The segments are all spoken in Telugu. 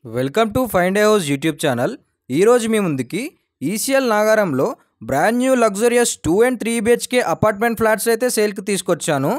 Welcome to find a house YouTube channel. ఈరోజు మీ ముందుకి ఈసీఎల్ నాగారంలో brand new luxurious 2 and 3 BHK apartment flats అయితే సేల్కి తీసుకొచ్చాను.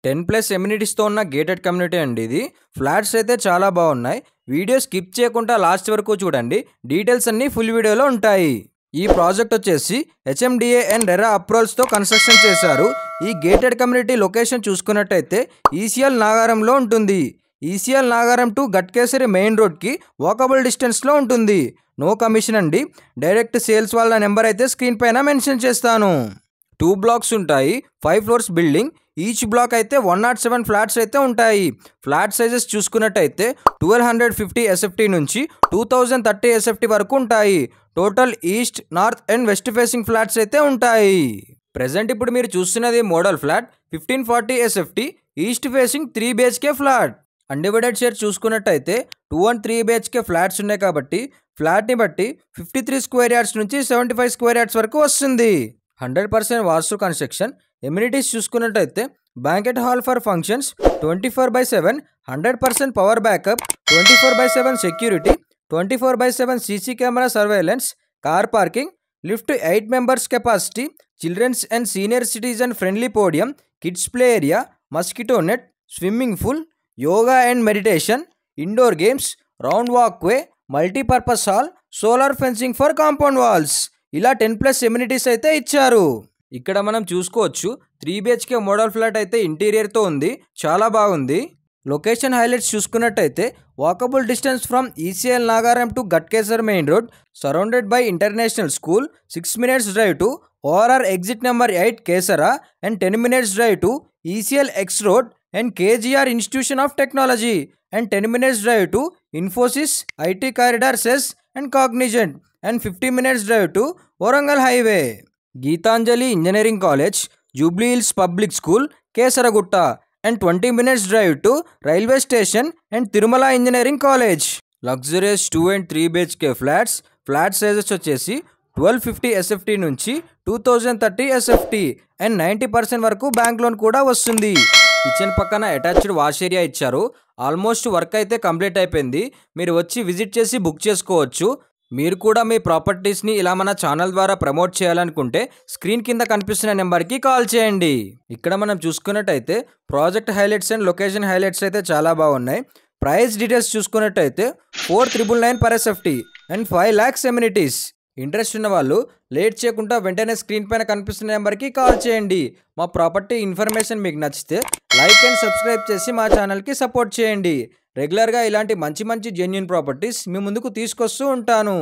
10+ ఎమ్యూనిటీస్తో ఉన్న గేటెడ్ కమ్యూనిటీ అండి ఇది. ఫ్లాట్స్ అయితే చాలా బాగున్నాయి. వీడియో స్కిప్ చేయకుండా లాస్ట్ వరకు చూడండి, డీటెయిల్స్ అన్నీ ఫుల్ వీడియోలో ఉంటాయి. ఈ ప్రాజెక్ట్ వచ్చేసి HMDA అండ్ రెరా అప్రూవల్స్తో కన్స్ట్రక్షన్ చేశారు. ఈ గేటెడ్ కమ్యూనిటీ లొకేషన్ చూసుకున్నట్టయితే ఈసీఎల్ నాగారంలో ఉంటుంది. ఈసీఎల్ నాగారం టు గట్కేసరి మెయిన్ రోడ్కి వాకబుల్ డిస్టెన్స్లో ఉంటుంది. నో కమిషన్ అండి. డైరెక్ట్ సేల్స్ వాళ్ళ నెంబర్ అయితే స్క్రీన్ పైన మెన్షన్ చేస్తాను. 2 బ్లాక్స్ ఉంటాయి, 5 floors బిల్డింగ్. ఈచ్ బ్లాక్ అయితే 107 ఫ్లాట్స్ అయితే ఉంటాయి. ఫ్లాట్ సైజెస్ చూసుకున్నట్టయితే 1250 SFT నుంచి 2030 SFT వరకు ఉంటాయి. Total east, north and west facing flats అయితే ఉంటాయి. ప్రెజెంట్ ఇప్పుడు మీరు చూస్తున్నది model flat 1540 SFT east facing 3 BHK flat. Undivided share చూసుకున్నట్టయితే 2 and 3 BHK ఫ్లాట్స్ ఉన్నాయి కాబట్టి ఫ్లాట్ని బట్టి 53 స్క్వేర్ యార్డ్స్ నుంచి 75 స్క్వేర్ యార్డ్స్ వరకు వస్తుంది. 100% వాస్తు కన్స్ట్రక్షన్. ఎమ్యూనిటీస్ చూసుకున్నట్టయితే banquet hall for functions, 24/7 100% power backup, 24/7 security, 24/7 CC camera surveillance, car parking, lift 8 members capacity, children's and senior citizen friendly podium, kids play area, mosquito net, swimming pool, yoga and meditation, indoor games, round walkway, multipurpose hall, solar fencing for compound walls, ఇలా 10+ ఎమ్యూనిటీస్ అయితే ఇచ్చారు. ఇక్కడ మనం చూసుకోవచ్చు 3 BHK మోడల్ ఫ్లాట్ అయితే ఇంటీరియర్తో ఉంది, చాలా బాగుంది. లొకేషన్ హైలైట్స్ చూసుకున్నట్టయితే walkable distance from ECL Nagaram to Ghatkesar main road, surrounded by international school, 6 minutes drive to ORR exit number 8 Keesara and 10 minutes drive to ECL X road and KGR Institution of Technology and 10 minutes drive to Infosys IT Corridor CES and Cognizant and 50 minutes drive to Warangal Highway. Geetanjali Engineering College, Jubilee Hills Public School, Kesaragutta and 20 minutes drive to Railway Station and Tirumala Engineering College. Luxurious 2 and 3 BHK flats. Flat sizes వచ్చేసి 1250 SFT నుంచి 2030 SFT అండ్ 90% వరకు బ్యాంక్ లోన్ కూడా వస్తుంది. కిచెన్ పక్కన అటాచ్డ్ వాష్ ఏరియా ఇచ్చారు. ఆల్మోస్ట్ వర్క్ అయితే కంప్లీట్ అయిపోయింది. మీరు వచ్చి విజిట్ చేసి బుక్ చేసుకోవచ్చు. మీరు కూడా మీ ప్రాపర్టీస్ని ఇలా మన ఛానల్ ద్వారా ప్రమోట్ చేయాలనుకుంటే స్క్రీన్ కింద కనిపిస్తున్న నెంబర్కి కాల్ చేయండి. ఇక్కడ మనం చూసుకున్నట్టయితే project highlights and location highlights అయితే చాలా బాగున్నాయి. ప్రైస్ డీటెయిల్స్ చూసుకున్నట్టయితే 4,999 per SFT and 5 lakhs amenities. Interest ఉన్న వాళ్ళు లేట్ చేయకుండా వెంటనే స్క్రీన్ పైన కనిపిస్తున్న నెంబర్కి కాల్ చేయండి. మా ప్రాపర్టీ ఇన్ఫర్మేషన్ మీకు నచ్చితే లైక్ అండ్ సబ్స్క్రైబ్ చేసి మా ఛానల్కి సపోర్ట్ చేయండి. రెగ్యులర్గా ఇలాంటి మంచి జెన్యూన్ ప్రాపర్టీస్ మీ ముందుకు తీసుకొస్తూ ఉంటాను.